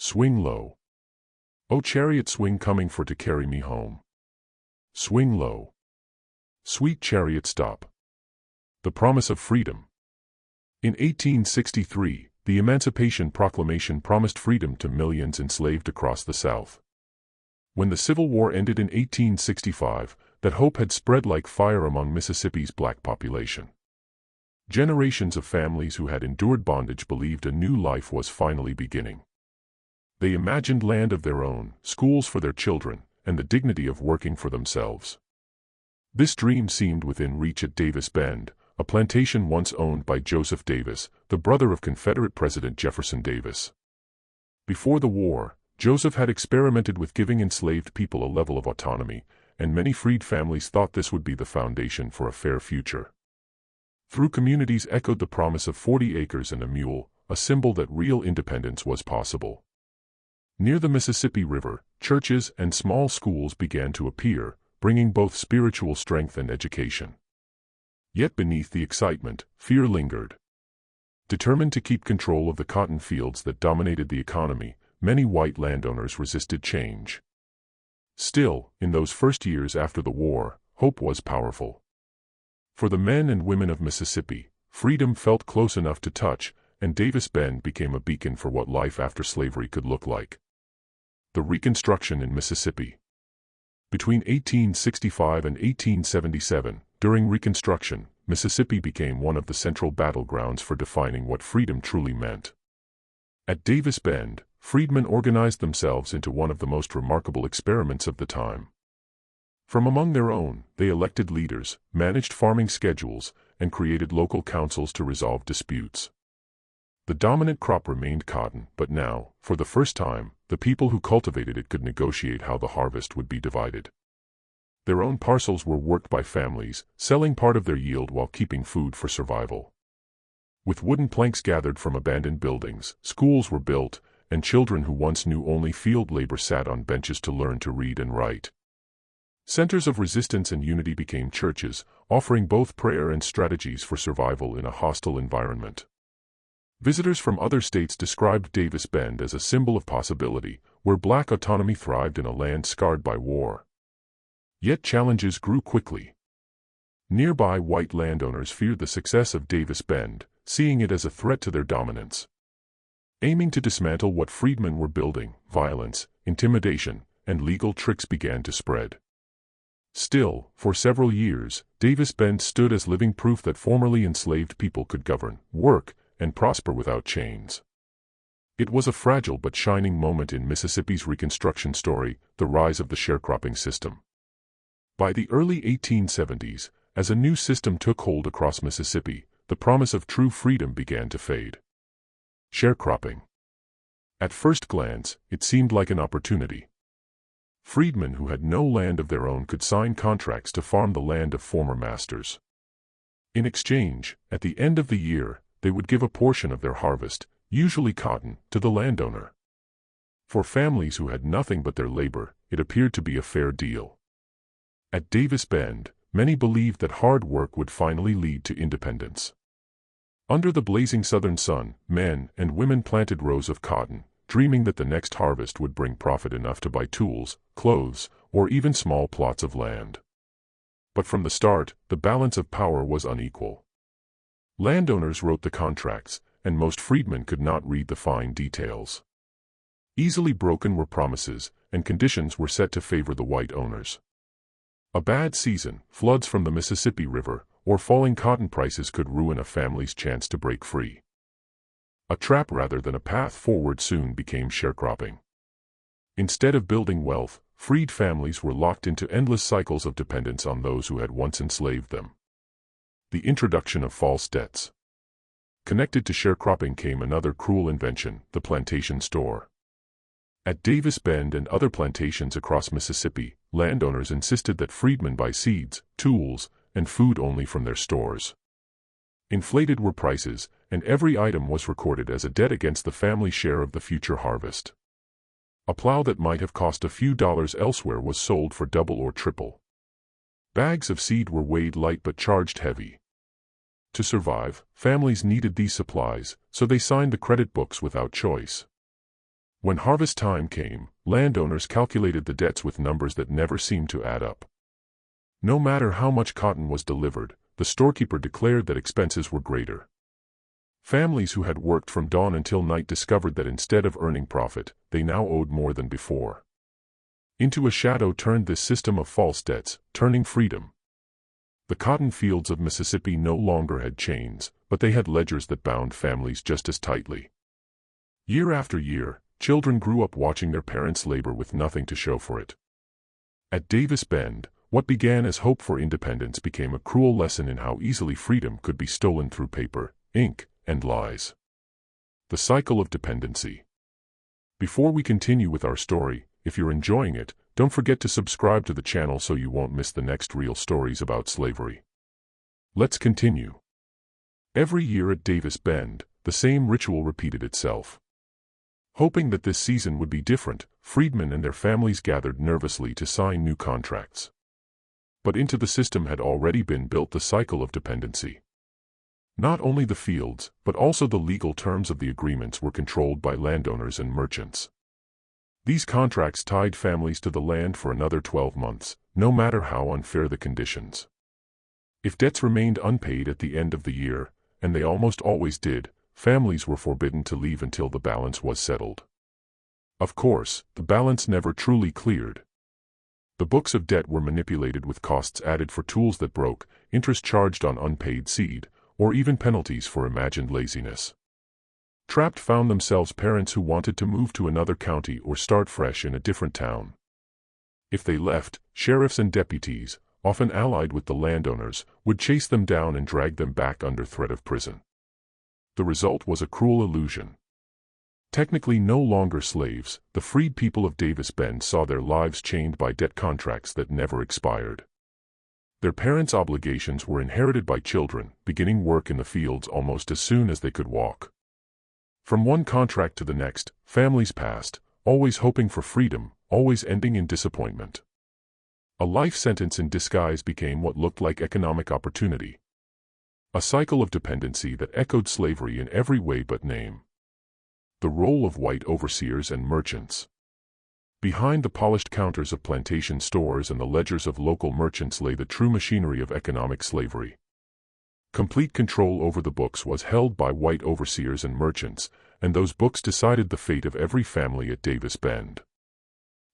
Swing low. O chariot swing coming for to carry me home. Swing low. Sweet chariot stop. The promise of freedom. In 1863, the Emancipation Proclamation promised freedom to millions enslaved across the South. When the Civil War ended in 1865, that hope had spread like fire among Mississippi's black population. Generations of families who had endured bondage believed a new life was finally beginning. They imagined land of their own, schools for their children, and the dignity of working for themselves. This dream seemed within reach at Davis Bend, a plantation once owned by Joseph Davis, the brother of Confederate President Jefferson Davis. Before the war, Joseph had experimented with giving enslaved people a level of autonomy, and many freed families thought this would be the foundation for a fair future. Through communities echoed the promise of 40 acres and a mule, a symbol that real independence was possible. Near the Mississippi River, churches and small schools began to appear, bringing both spiritual strength and education. Yet beneath the excitement, fear lingered. Determined to keep control of the cotton fields that dominated the economy, many white landowners resisted change. Still, in those first years after the war, hope was powerful. For the men and women of Mississippi, freedom felt close enough to touch, and Davis Bend became a beacon for what life after slavery could look like. The Reconstruction in Mississippi. Between 1865 and 1877, during Reconstruction, Mississippi became one of the central battlegrounds for defining what freedom truly meant. At Davis Bend, freedmen organized themselves into one of the most remarkable experiments of the time. From among their own, they elected leaders, managed farming schedules, and created local councils to resolve disputes. The dominant crop remained cotton, but now, for the first time, the people who cultivated it could negotiate how the harvest would be divided. Their own parcels were worked by families, selling part of their yield while keeping food for survival. With wooden planks gathered from abandoned buildings, schools were built, and children who once knew only field labor sat on benches to learn to read and write. Centers of resistance and unity became churches, offering both prayer and strategies for survival in a hostile environment. Visitors from other states described Davis Bend as a symbol of possibility, where black autonomy thrived in a land scarred by war. Yet challenges grew quickly. Nearby white landowners feared the success of Davis Bend, seeing it as a threat to their dominance. Aiming to dismantle what freedmen were building, violence, intimidation, and legal tricks began to spread. Still, for several years, Davis Bend stood as living proof that formerly enslaved people could govern, work, and prosper without chains. It was a fragile but shining moment in Mississippi's Reconstruction story, the rise of the sharecropping system. By the early 1870s, as a new system took hold across Mississippi, the promise of true freedom began to fade. Sharecropping. At first glance, it seemed like an opportunity. Freedmen who had no land of their own could sign contracts to farm the land of former masters. In exchange, at the end of the year, they would give a portion of their harvest, usually cotton, to the landowner. For families who had nothing but their labor, it appeared to be a fair deal. At Davis Bend, many believed that hard work would finally lead to independence. Under the blazing southern sun, men and women planted rows of cotton, dreaming that the next harvest would bring profit enough to buy tools, clothes, or even small plots of land. But from the start, the balance of power was unequal. Landowners wrote the contracts, and most freedmen could not read the fine details. Easily broken were promises, and conditions were set to favor the white owners. A bad season, floods from the Mississippi River, or falling cotton prices could ruin a family's chance to break free. A trap rather than a path forward soon became sharecropping. Instead of building wealth, freed families were locked into endless cycles of dependence on those who had once enslaved them. The introduction of false debts. Connected to sharecropping came another cruel invention, the plantation store. At Davis Bend and other plantations across Mississippi, landowners insisted that freedmen buy seeds, tools, and food only from their stores. Inflated were prices, and every item was recorded as a debt against the family share of the future harvest. A plow that might have cost a few dollars elsewhere was sold for double or triple. Bags of seed were weighed light but charged heavy. To survive, families needed these supplies, so they signed the credit books without choice. When harvest time came, landowners calculated the debts with numbers that never seemed to add up. No matter how much cotton was delivered, the storekeeper declared that expenses were greater. Families who had worked from dawn until night discovered that instead of earning profit, they now owed more than before. Into a shadow turned this system of false debts, turning freedom. The cotton fields of Mississippi no longer had chains, but they had ledgers that bound families just as tightly. Year after year, children grew up watching their parents labor with nothing to show for it. At Davis Bend, what began as hope for independence became a cruel lesson in how easily freedom could be stolen through paper, ink, and lies. The cycle of dependency. Before we continue with our story, if you're enjoying it, don't forget to subscribe to the channel so you won't miss the next real stories about slavery. Let's continue. Every year at Davis Bend, the same ritual repeated itself. Hoping that this season would be different, freedmen and their families gathered nervously to sign new contracts. But into the system had already been built the cycle of dependency. Not only the fields, but also the legal terms of the agreements were controlled by landowners and merchants. These contracts tied families to the land for another 12 months, no matter how unfair the conditions. If debts remained unpaid at the end of the year, and they almost always did, families were forbidden to leave until the balance was settled. Of course, the balance never truly cleared. The books of debt were manipulated with costs added for tools that broke, interest charged on unpaid seed, or even penalties for imagined laziness. Trapped found themselves parents who wanted to move to another county or start fresh in a different town. If they left, sheriffs and deputies, often allied with the landowners, would chase them down and drag them back under threat of prison. The result was a cruel illusion. Technically no longer slaves, the freed people of Davis Bend saw their lives chained by debt contracts that never expired. Their parents' obligations were inherited by children, beginning work in the fields almost as soon as they could walk. From one contract to the next, families passed, always hoping for freedom, always ending in disappointment. A life sentence in disguise became what looked like economic opportunity. A cycle of dependency that echoed slavery in every way but name. The role of white overseers and merchants. Behind the polished counters of plantation stores and the ledgers of local merchants lay the true machinery of economic slavery. Complete control over the books was held by white overseers and merchants, and those books decided the fate of every family at Davis Bend.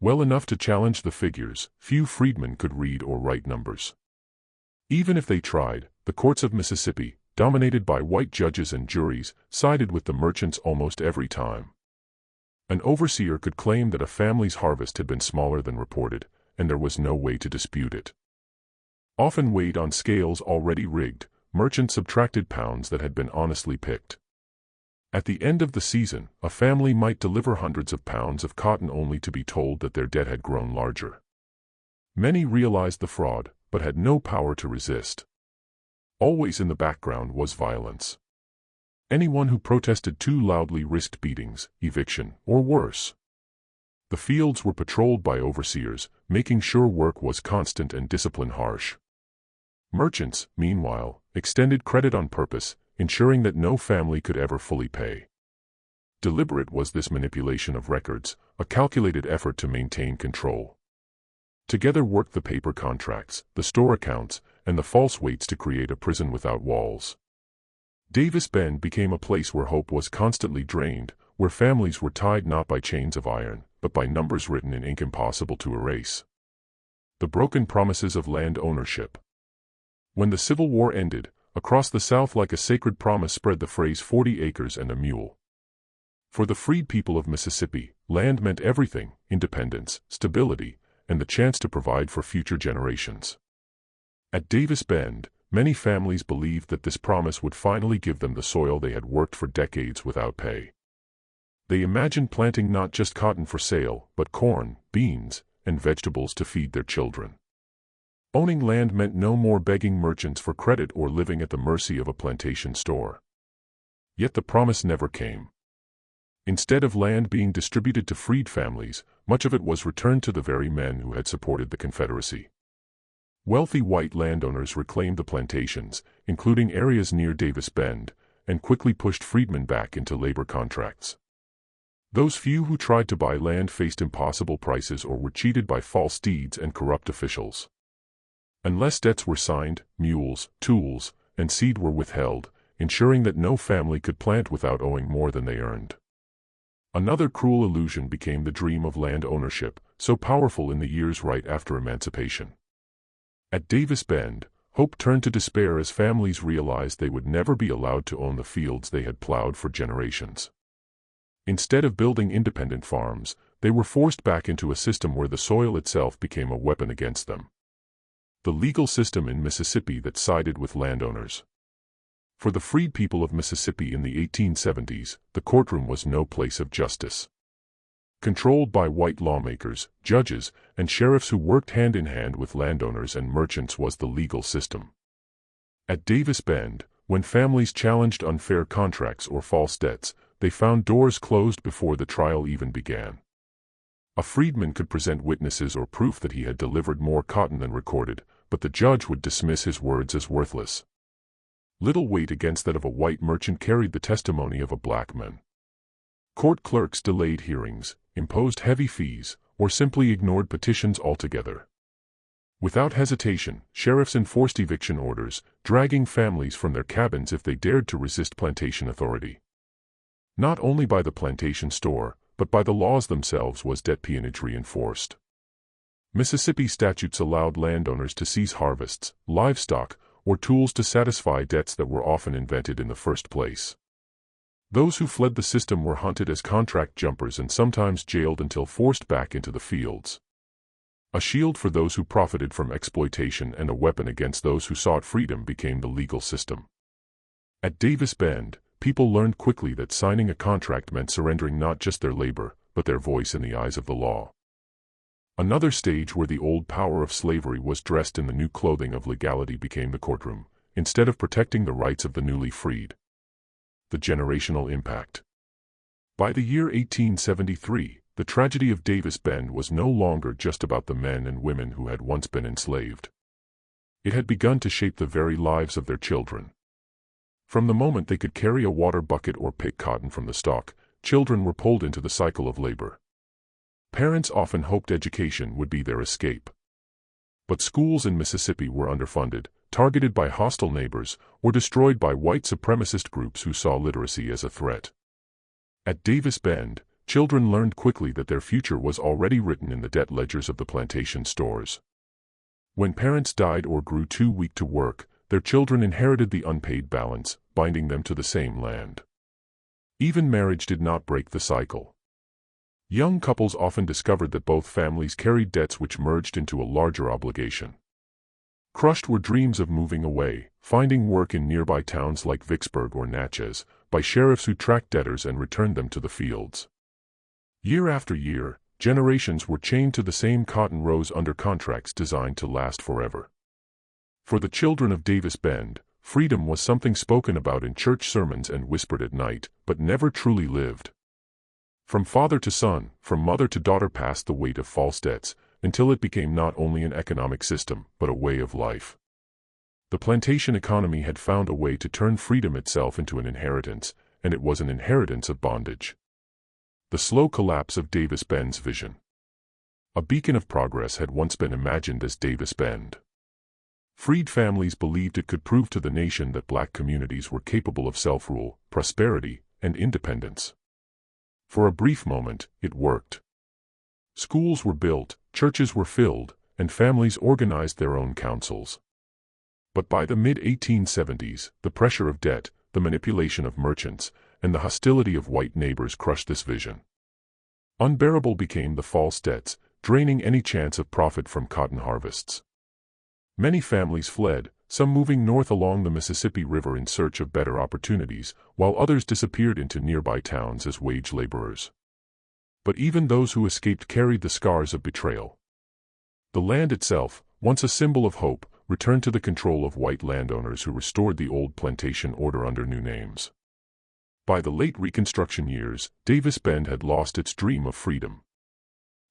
Well enough to challenge the figures, few freedmen could read or write numbers. Even if they tried, the courts of Mississippi, dominated by white judges and juries, sided with the merchants almost every time. An overseer could claim that a family's harvest had been smaller than reported, and there was no way to dispute it. Often weighed on scales already rigged, merchants subtracted pounds that had been honestly picked. At the end of the season, a family might deliver hundreds of pounds of cotton only to be told that their debt had grown larger. Many realized the fraud, but had no power to resist. Always in the background was violence. Anyone who protested too loudly risked beatings, eviction, or worse. The fields were patrolled by overseers, making sure work was constant and discipline harsh. Merchants, meanwhile, extended credit on purpose, ensuring that no family could ever fully pay. Deliberate was this manipulation of records, a calculated effort to maintain control. Together worked the paper contracts, the store accounts, and the false weights to create a prison without walls. Davis Bend became a place where hope was constantly drained, where families were tied not by chains of iron, but by numbers written in ink impossible to erase. The broken promises of land ownership. When the Civil War ended, across the South like a sacred promise spread the phrase 40 acres and a mule. For the freed people of Mississippi, land meant everything: independence, stability, and the chance to provide for future generations. At Davis Bend, many families believed that this promise would finally give them the soil they had worked for decades without pay. They imagined planting not just cotton for sale, but corn, beans, and vegetables to feed their children. Owning land meant no more begging merchants for credit or living at the mercy of a plantation store. Yet the promise never came. Instead of land being distributed to freed families, much of it was returned to the very men who had supported the Confederacy. Wealthy white landowners reclaimed the plantations, including areas near Davis Bend, and quickly pushed freedmen back into labor contracts. Those few who tried to buy land faced impossible prices or were cheated by false deeds and corrupt officials. Unless debts were signed, mules, tools, and seed were withheld, ensuring that no family could plant without owing more than they earned. Another cruel illusion became the dream of land ownership, so powerful in the years right after emancipation. At Davis Bend, hope turned to despair as families realized they would never be allowed to own the fields they had plowed for generations. Instead of building independent farms, they were forced back into a system where the soil itself became a weapon against them. The legal system in Mississippi that sided with landowners. For the freed people of Mississippi in the 1870s, the courtroom was no place of justice. Controlled by white lawmakers, judges, and sheriffs who worked hand in hand with landowners and merchants was the legal system. At Davis Bend, when families challenged unfair contracts or false debts, they found doors closed before the trial even began. A freedman could present witnesses or proof that he had delivered more cotton than recorded, but the judge would dismiss his words as worthless. Little weight against that of a white merchant carried the testimony of a black man. Court clerks delayed hearings, imposed heavy fees, or simply ignored petitions altogether. Without hesitation, sheriffs enforced eviction orders, dragging families from their cabins if they dared to resist plantation authority. Not only by the plantation store, but by the laws themselves was debt peonage reinforced. Mississippi statutes allowed landowners to seize harvests, livestock, or tools to satisfy debts that were often invented in the first place. Those who fled the system were hunted as contract jumpers and sometimes jailed until forced back into the fields. A shield for those who profited from exploitation and a weapon against those who sought freedom became the legal system. At Davis Bend, people learned quickly that signing a contract meant surrendering not just their labor, but their voice in the eyes of the law. Another stage where the old power of slavery was dressed in the new clothing of legality became the courtroom, instead of protecting the rights of the newly freed. The generational impact. By the year 1873, the tragedy of Davis Bend was no longer just about the men and women who had once been enslaved. It had begun to shape the very lives of their children. From the moment they could carry a water bucket or pick cotton from the stalk, children were pulled into the cycle of labor. Parents often hoped education would be their escape. But schools in Mississippi were underfunded, targeted by hostile neighbors, or destroyed by white supremacist groups who saw literacy as a threat. At Davis Bend, children learned quickly that their future was already written in the debt ledgers of the plantation stores. When parents died or grew too weak to work, their children inherited the unpaid balance, binding them to the same land. Even marriage did not break the cycle. Young couples often discovered that both families carried debts which merged into a larger obligation. Crushed were dreams of moving away, finding work in nearby towns like Vicksburg or Natchez, by sheriffs who tracked debtors and returned them to the fields. Year after year, generations were chained to the same cotton rows under contracts designed to last forever. For the children of Davis Bend, freedom was something spoken about in church sermons and whispered at night, but never truly lived. From father to son, from mother to daughter passed the weight of false debts, until it became not only an economic system, but a way of life. The plantation economy had found a way to turn freedom itself into an inheritance, and it was an inheritance of bondage. The slow collapse of Davis Bend's vision. A beacon of progress had once been imagined as Davis Bend. Freed families believed it could prove to the nation that black communities were capable of self-rule, prosperity, and independence. For a brief moment, it worked. Schools were built, churches were filled, and families organized their own councils. But by the mid-1870s, the pressure of debt, the manipulation of merchants, and the hostility of white neighbors crushed this vision. Unbearable became the false debts, draining any chance of profit from cotton harvests. Many families fled, some moving north along the Mississippi River in search of better opportunities, while others disappeared into nearby towns as wage laborers. But even those who escaped carried the scars of betrayal. The land itself, once a symbol of hope, returned to the control of white landowners who restored the old plantation order under new names. By the late Reconstruction years, Davis Bend had lost its dream of freedom.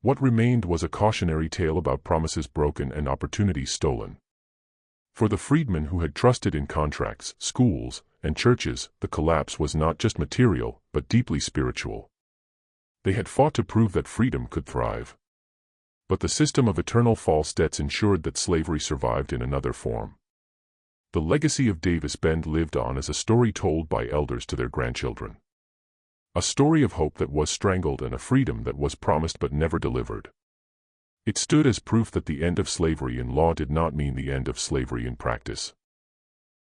What remained was a cautionary tale about promises broken and opportunities stolen. For the freedmen who had trusted in contracts, schools, and churches, the collapse was not just material, but deeply spiritual. They had fought to prove that freedom could thrive. But the system of eternal false debts ensured that slavery survived in another form. The legacy of Davis Bend lived on as a story told by elders to their grandchildren. A story of hope that was strangled and a freedom that was promised but never delivered. It stood as proof that the end of slavery in law did not mean the end of slavery in practice.